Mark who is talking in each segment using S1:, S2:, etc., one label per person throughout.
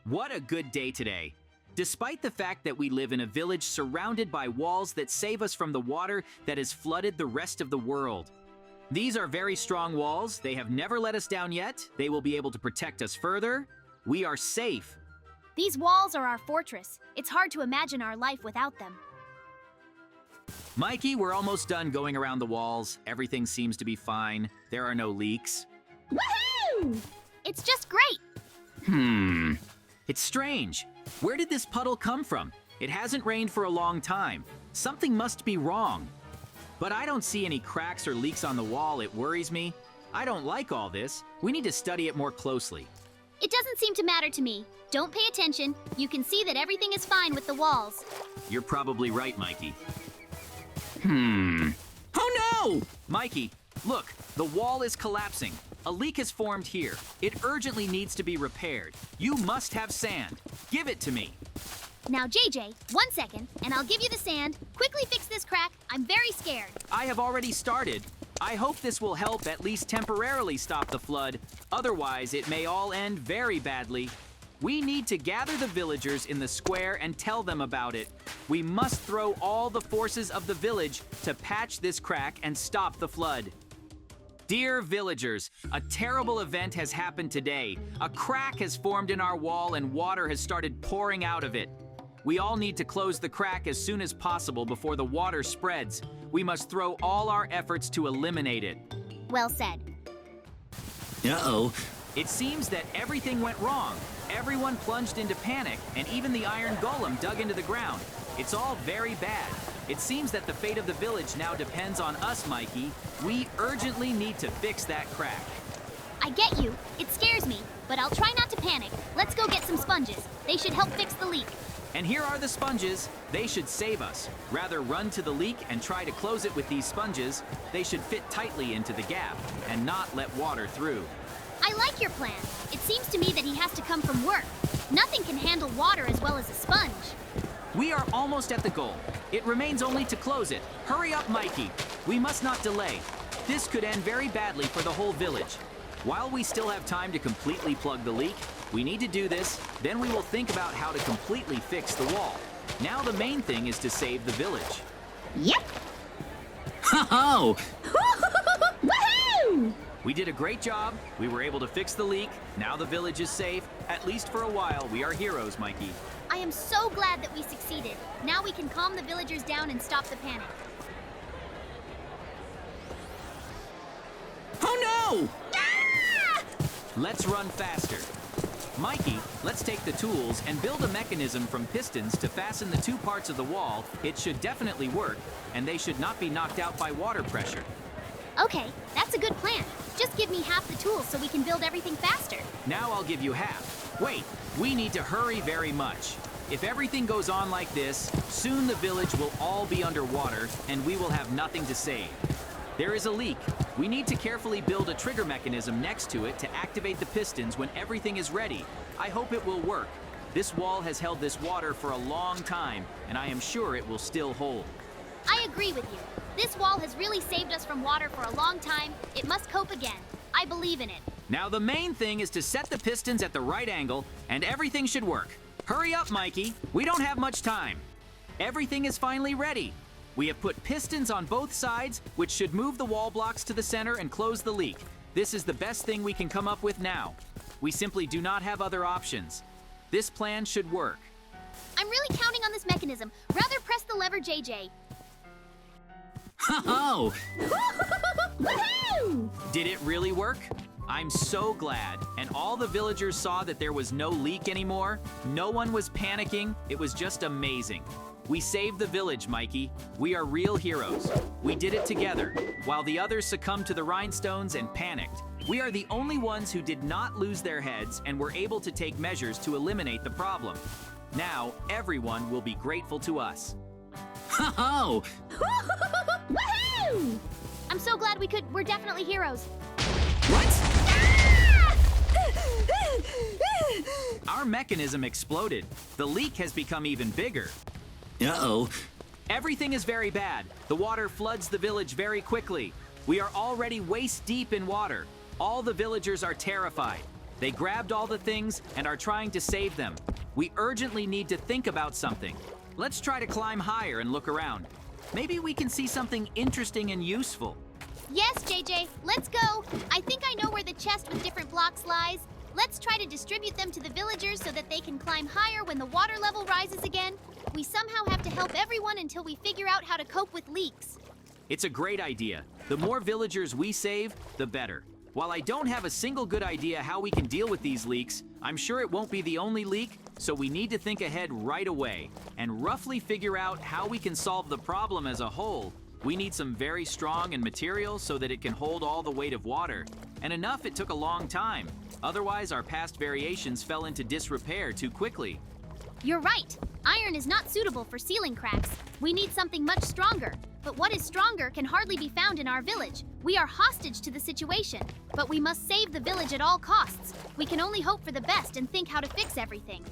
S1: What a good day today. Despite the fact that we live in a village surrounded by walls that save us from the water that has flooded the rest of the world. These are very strong walls. They have never let us down yet. They will be able to protect us further. We are safe.
S2: These walls are our fortress. It's hard to imagine our life without them.
S1: Mikey, we're almost done going around the walls. Everything seems to be fine. There are no leaks.
S2: Woohoo! It's just great.
S1: It's strange. Where did this puddle come from? It hasn't rained for a long time. Something must be wrong. But I don't see any cracks or leaks on the wall. It worries me. I don't like all this. We need to study it more closely.
S2: It doesn't seem to matter to me. Don't pay attention. You can see that everything is fine with the walls.
S1: You're probably right, Mikey. Oh no! Mikey, look, the wall is collapsing. A leak has formed here. It urgently needs to be repaired. You must have sand. Give it to me.
S2: Now, JJ, 1 second, and I'll give you the sand. Quickly fix this crack. I'm very scared.
S1: I have already started. I hope this will help at least temporarily stop the flood. Otherwise, it may all end very badly. We need to gather the villagers in the square and tell them about it. We must throw all the forces of the village to patch this crack and stop the flood. Dear villagers, a terrible event has happened today. A crack has formed in our wall and water has started pouring out of it. We all need to close the crack as soon as possible before the water spreads. We must throw all our efforts to eliminate it.
S2: Well said.
S1: Uh-oh. It seems that everything went wrong. Everyone plunged into panic, and even the iron golem dug into the ground. It's all very bad. It seems that the fate of the village now depends on us, Mikey. We urgently need to fix that crack.
S2: I get you. It scares me, but I'll try not to panic. Let's go get some sponges. They should help fix the leak.
S1: And here are the sponges. They should save us. Rather run to the leak and try to close it with these sponges. They should fit tightly into the gap and not let water through.
S2: I like your plan. It seems to me that he has to come from work. Nothing can handle water as well as a sponge.
S1: We are almost at the goal. It remains only to close it. Hurry up, Mikey. We must not delay. This could end very badly for the whole village. While we still have time to completely plug the leak, we need to do this, then we will think about how to completely fix the wall. Now the main thing is to save the village.
S2: Yep!
S1: Ho-ho!
S2: Woohoo!
S1: We did a great job. We were able to fix the leak. Now the village is safe. At least for a while, we are heroes, Mikey.
S2: I am so glad that we succeeded. Now we can calm the villagers down and stop the panic.
S1: Oh no!
S2: Ah!
S1: Let's run faster. Mikey, let's take the tools and build a mechanism from pistons to fasten the two parts of the wall. It should definitely work, and they should not be knocked out by water pressure.
S2: Okay, that's a good plan. Just give me half the tools so we can build everything faster.
S1: Now I'll give you half. Wait, we need to hurry very much. If everything goes on like this, soon the village will all be underwater and we will have nothing to save. There is a leak. We need to carefully build a trigger mechanism next to it to activate the pistons when everything is ready. I hope it will work. This wall has held this water for a long time, and I am sure it will still hold.
S2: I agree with you. This wall has really saved us from water for a long time. It must cope again. I believe in it.
S1: Now the main thing is to set the pistons at the right angle, and everything should work. Hurry up, Mikey. We don't have much time. Everything is finally ready. We have put pistons on both sides, which should move the wall blocks to the center and close the leak. This is the best thing we can come up with now. We simply do not have other options. This plan should work.
S2: I'm really counting on this mechanism. Rather press the lever, JJ.
S1: Ho-ho!
S2: Woohoo!
S1: Did it really work? I'm so glad. And all the villagers saw that there was no leak anymore. No one was panicking. It was just amazing. We saved the village, Mikey. We are real heroes. We did it together, while the others succumbed to the rhinestones and panicked. We are the only ones who did not lose their heads and were able to take measures to eliminate the problem. Now, everyone will be grateful to us. Ho-ho!
S2: Woohoo! I'm so glad we're definitely heroes.
S1: What?
S2: Ah!
S1: Our mechanism exploded. The leak has become even bigger.
S3: Uh-oh.
S1: Everything is very bad. The water floods the village very quickly. We are already waist deep in water. All the villagers are terrified. They grabbed all the things and are trying to save them. We urgently need to think about something. Let's try to climb higher and look around. Maybe we can see something interesting and useful.
S2: Yes, JJ, let's go. I think I know where the chest with different blocks lies. Let's try to distribute them to the villagers so that they can climb higher when the water level rises again. We somehow have to help everyone until we figure out how to cope with leaks.
S1: It's a great idea. The more villagers we save, the better. While I don't have a single good idea how we can deal with these leaks, I'm sure it won't be the only leak, so we need to think ahead right away and roughly figure out how we can solve the problem as a whole. We need some very strong and material so that it can hold all the weight of water. And enough it took a long time. Otherwise, our past variations fell into disrepair too quickly.
S2: You're right. Iron is not suitable for ceiling cracks. We need something much stronger. But what is stronger can hardly be found in our village. We are hostage to the situation, but we must save the village at all costs. We can only hope for the best and think how to fix everything.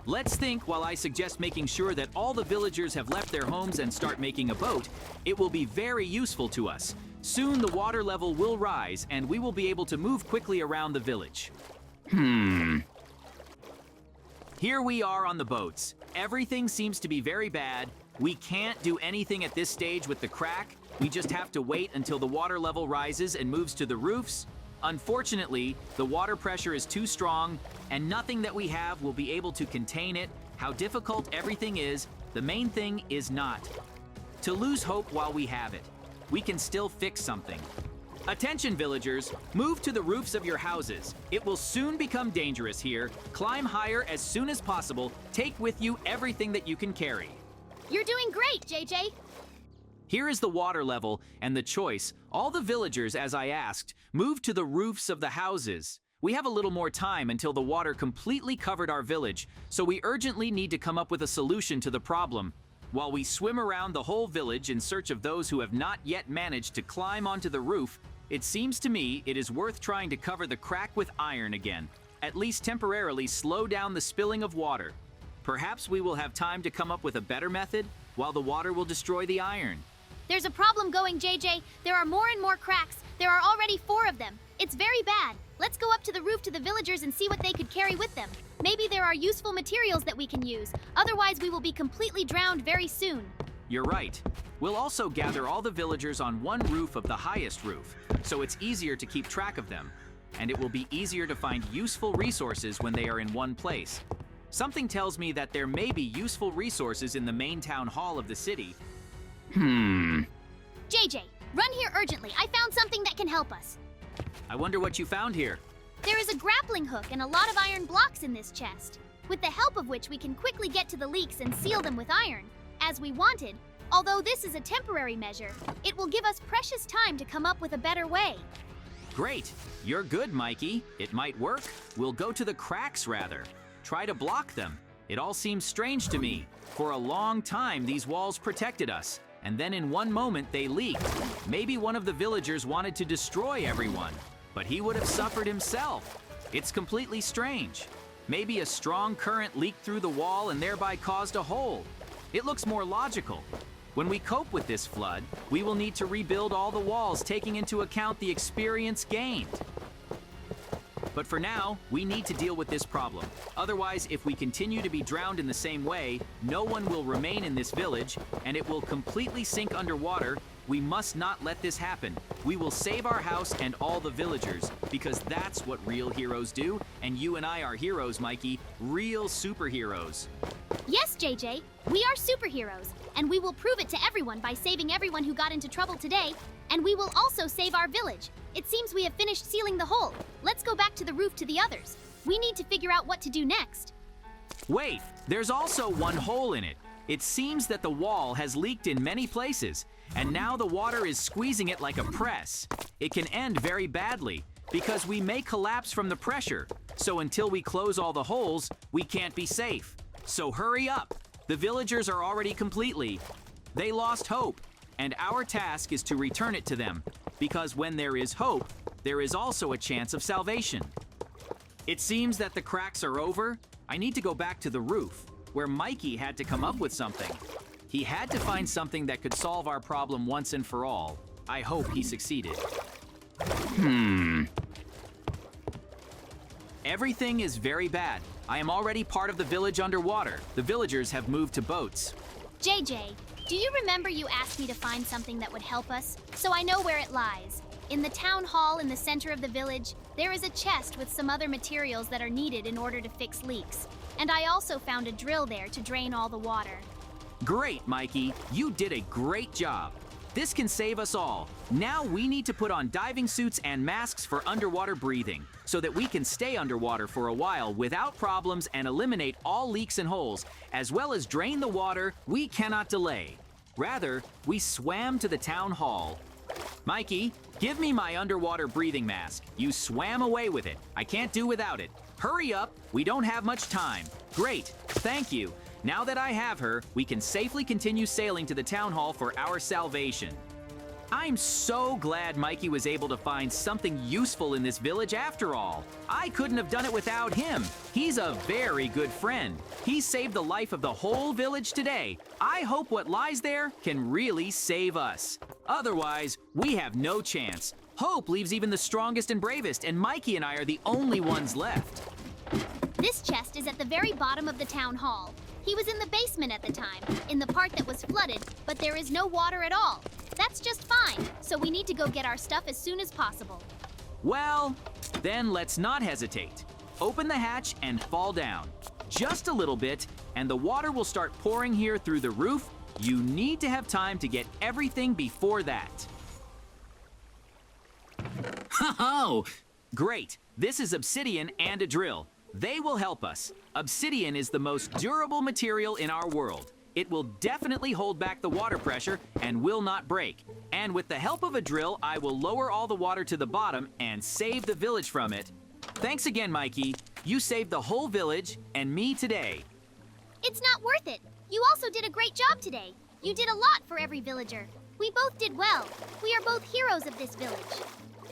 S1: Let's think while I suggest making sure that all the villagers have left their homes and start making a boat. It will be very useful to us. Soon the water level will rise and we will be able to move quickly around the village. Here we are on the boats. Everything seems to be very bad. We can't do anything at this stage with the crack. We just have to wait until the water level rises and moves to the roofs. Unfortunately, the water pressure is too strong, and nothing that we have will be able to contain it. How difficult everything is, the main thing is not to lose hope while we have it. We can still fix something. Attention, villagers! Move to the roofs of your houses. It will soon become dangerous here. Climb higher as soon as possible. Take with you everything that you can carry.
S2: You're doing great, JJ.
S1: Here is the water level and the choice. All the villagers, as I asked, moved to the roofs of the houses. We have a little more time until the water completely covered our village, so we urgently need to come up with a solution to the problem. While we swim around the whole village in search of those who have not yet managed to climb onto the roof, it seems to me it is worth trying to cover the crack with iron again, at least temporarily slow down the spilling of water. Perhaps we will have time to come up with a better method, while the water will destroy the iron.
S2: There's a problem going, JJ. There are more and more cracks. There are already 4 of them. It's very bad. Let's go up to the roof to the villagers and see what they could carry with them. Maybe there are useful materials that we can use. Otherwise, we will be completely drowned very soon.
S1: You're right. We'll also gather all the villagers on one roof of the highest roof, so it's easier to keep track of them. And it will be easier to find useful resources when they are in one place. Something tells me that there may be useful resources in the main town hall of the city.
S2: JJ, run here urgently. I found something that can help us.
S1: I wonder what you found here.
S2: There is a grappling hook and a lot of iron blocks in this chest, with the help of which we can quickly get to the leaks and seal them with iron, as we wanted. Although this is a temporary measure, it will give us precious time to come up with a better way.
S1: Great. You're good, Mikey. It might work. We'll go to the cracks, rather. Try to block them. It all seems strange to me. For a long time, these walls protected us, and then in one moment they leaked. Maybe one of the villagers wanted to destroy everyone, but he would have suffered himself. It's completely strange. Maybe a strong current leaked through the wall and thereby caused a hole. It looks more logical. When we cope with this flood, we will need to rebuild all the walls, taking into account the experience gained. But for now, we need to deal with this problem. Otherwise, if we continue to be drowned in the same way, no one will remain in this village, and it will completely sink underwater. We must not let this happen. We will save our house and all the villagers, because that's what real heroes do, and you and I are heroes, Mikey. Real superheroes.
S2: Yes, JJ, we are superheroes, and we will prove it to everyone by saving everyone who got into trouble today, and we will also save our village. It seems we have finished sealing the hole. Let's go back to the roof to the others. We need to figure out what to do next.
S1: Wait, there's also one hole in it. It seems that the wall has leaked in many places, and now the water is squeezing it like a press. It can end very badly, because we may collapse from the pressure. So until we close all the holes, we can't be safe. So hurry up. The villagers are already completely. They lost hope, and our task is to return it to them, because when there is hope, there is also a chance of salvation. It seems that the cracks are over. I need to go back to the roof, where Mikey had to come up with something. He had to find something that could solve our problem once and for all. I hope he succeeded. Everything is very bad. I am already part of the village underwater. The villagers have moved to boats.
S2: JJ, do you remember you asked me to find something that would help us? So I know where it lies. In the town hall in the center of the village, there is a chest with some other materials that are needed in order to fix leaks. And I also found a drill there to drain all the water.
S1: Great, Mikey. You did a great job. This can save us all. Now we need to put on diving suits and masks for underwater breathing so that we can stay underwater for a while without problems and eliminate all leaks and holes, as well as drain the water we cannot delay. Rather, we swam to the town hall. Mikey, give me my underwater breathing mask. You swam away with it. I can't do without it. Hurry up, we don't have much time. Great, thank you. Now that I have her, we can safely continue sailing to the town hall for our salvation. I'm so glad Mikey was able to find something useful in this village after all. I couldn't have done it without him. He's a very good friend. He saved the life of the whole village today. I hope what lies there can really save us. Otherwise, we have no chance. Hope leaves even the strongest and bravest, and Mikey and I are the only ones left.
S2: This chest is at the very bottom of the town hall. He was in the basement at the time, in the part that was flooded, but there is no water at all. That's just fine, so we need to go get our stuff as soon as possible.
S1: Well, then let's not hesitate. Open the hatch and fall down. Just a little bit, and the water will start pouring here through the roof. You need to have time to get everything before that. Ho-ho! Great, this is obsidian and a drill. They will help us. Obsidian is the most durable material in our world. It will definitely hold back the water pressure and will not break. And with the help of a drill, I will lower all the water to the bottom and save the village from it. Thanks again, Mikey. You saved the whole village and me today.
S2: It's not worth it. You also did a great job today. You did a lot for every villager. We both did well. We are both heroes of this village.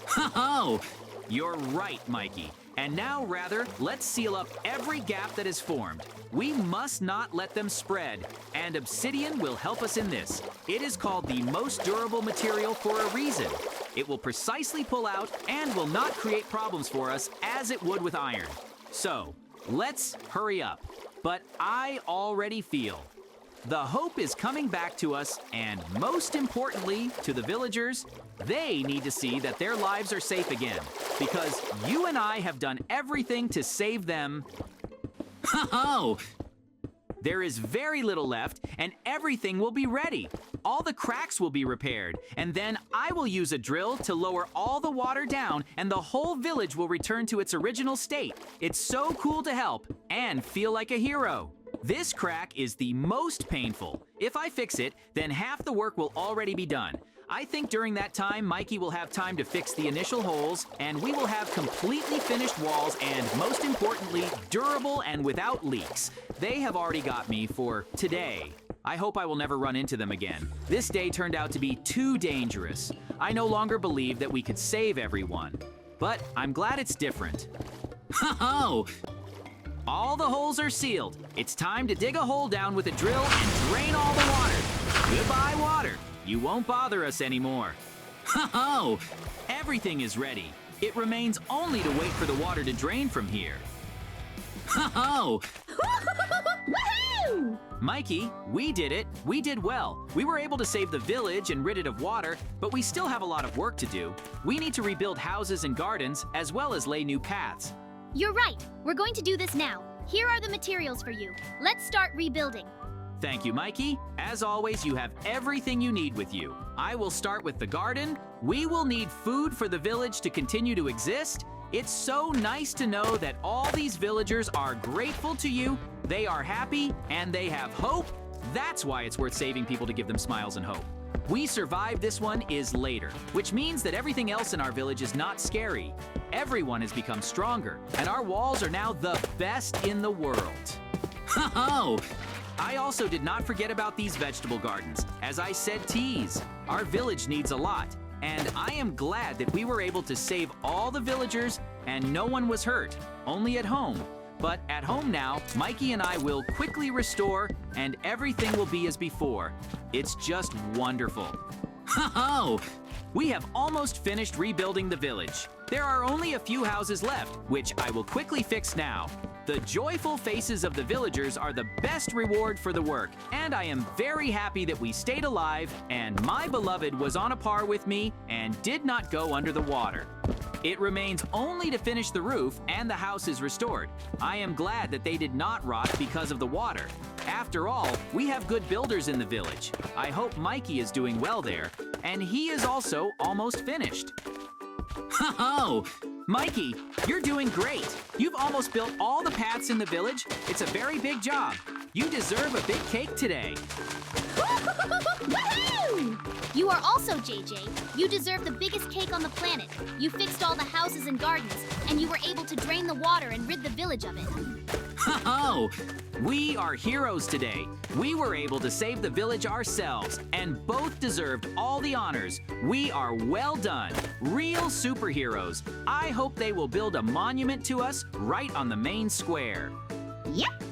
S1: Ho-ho! You're right, Mikey. And now, rather, let's seal up every gap that is formed. We must not let them spread, and obsidian will help us in this. It is called the most durable material for a reason. It will precisely pull out and will not create problems for us as it would with iron. So, let's hurry up. But I already feel the hope is coming back to us, and most importantly, to the villagers, they need to see that their lives are safe again, because you and I have done everything to save them. Ho-ho! There is very little left, and everything will be ready. All the cracks will be repaired, and then I will use a drill to lower all the water down, and the whole village will return to its original state. It's so cool to help and feel like a hero. This crack is the most painful. If I fix it, then half the work will already be done. I think during that time, Mikey will have time to fix the initial holes, and we will have completely finished walls and, most importantly, durable and without leaks. They have already got me for today. I hope I will never run into them again. This day turned out to be too dangerous. I no longer believe that we could save everyone. But I'm glad it's different. Ho-ho! All the holes are sealed. It's time to dig a hole down with a drill and drain all the water. Goodbye, water. You won't bother us anymore. Ho-ho! Everything is ready. It remains only to wait for the water to drain from here. Ho-ho!
S2: Woohoo!
S1: Mikey, we did it. We did well. We were able to save the village and rid it of water, but we still have a lot of work to do. We need to rebuild houses and gardens, as well as lay new paths.
S2: You're right. We're going to do this now. Here are the materials for you. Let's start rebuilding.
S1: Thank you, Mikey. As always, you have everything you need with you. I will start with the garden. We will need food for the village to continue to exist. It's so nice to know that all these villagers are grateful to you, they are happy, and they have hope. That's why it's worth saving people to give them smiles and hope. We survived this one is later, which means that everything else in our village is not scary. Everyone has become stronger, and our walls are now the best in the world. Ho-ho! I also did not forget about these vegetable gardens. As I said, teas. Our village needs a lot, and I am glad that we were able to save all the villagers and no one was hurt, only at home. But at home now, Mikey and I will quickly restore and everything will be as before. It's just wonderful. Ho-ho! We have almost finished rebuilding the village. There are only a few houses left, which I will quickly fix now. The joyful faces of the villagers are the best reward for the work, and I am very happy that we stayed alive and my beloved was on a par with me and did not go under the water. It remains only to finish the roof and the house is restored. I am glad that they did not rot because of the water. After all, we have good builders in the village. I hope Mikey is doing well there, and he is also almost finished. Ho-ho! Mikey, you're doing great. You've almost built all the paths in the village. It's a very big job. You deserve a big cake today.
S2: Woohoo! You are also JJ. You deserve the biggest cake on the planet. You fixed all the houses and gardens, and you were able to drain the water and rid the village of it.
S1: Ho-ho! We are heroes today. We were able to save the village ourselves, and both deserved all the honors. We are well done. Real superheroes. I hope they will build a monument to us right on the main square.
S3: Yep,